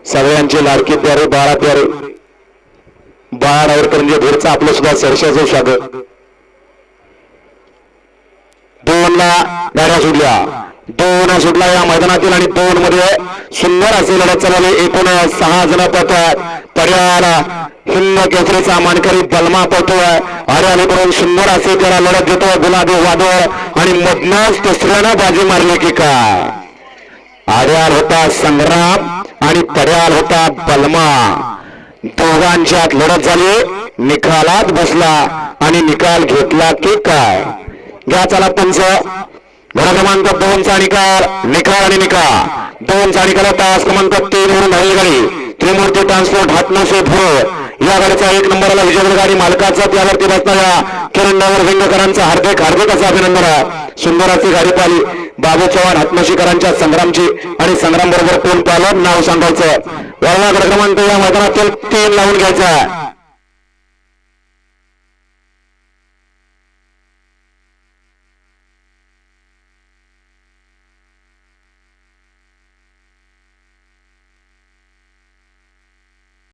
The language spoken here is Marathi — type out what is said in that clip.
सगळ्यांचे लाडके प्यारे बाळा प्यारे बाळा नावरकरांचे भोरचा आपलं सुद्धा सरशाचं स्वागत. 2 ला गाड्या सुटल्या, 2 सुटला या मैदानातील आणि 2 मध्ये सुंदर असे लढत चालवली. एकूण 6 जण पळतात. पर्याला हिंद केसरीचा मानकरी बलमा पळतोय. अलीकडून सुंदर असे त्याला लढत देतोय गुलाबी वादळ आणि मधनच तिसऱ्यानं बाजी मारली की काय. आर्याल होता संग्राम आणि पर्याल होता बलमा. दोघांच्यात लढत झाली, निकालात बसला आणि निकाल घेतला की काय. घ्या चला पंच. घोडा क्रमांक 2 चा निकाल आणि निकाल 2 चा निकाल तास क्रमांक 3 म्हणून धावली गाडी त्रिमूर्ती ट्रान्सपोर्ट हातनासे भोर या गाडीचा 1 नंबरला विजय गाडी मालकाचा त्यावरती बसणाऱ्या किरण डावर विंगकरांचा हार्दिक असं अभिनंदन आहे. सुंदर अशी गाडी पाहिली बाबू चव्हाण हातनाशीकरांच्या संग्रामची आणि संग्राम बरोबर कोण पालन नाव सांगायचं. वळवा क्रमांक या मैदानातील 3 लावून घ्यायचा.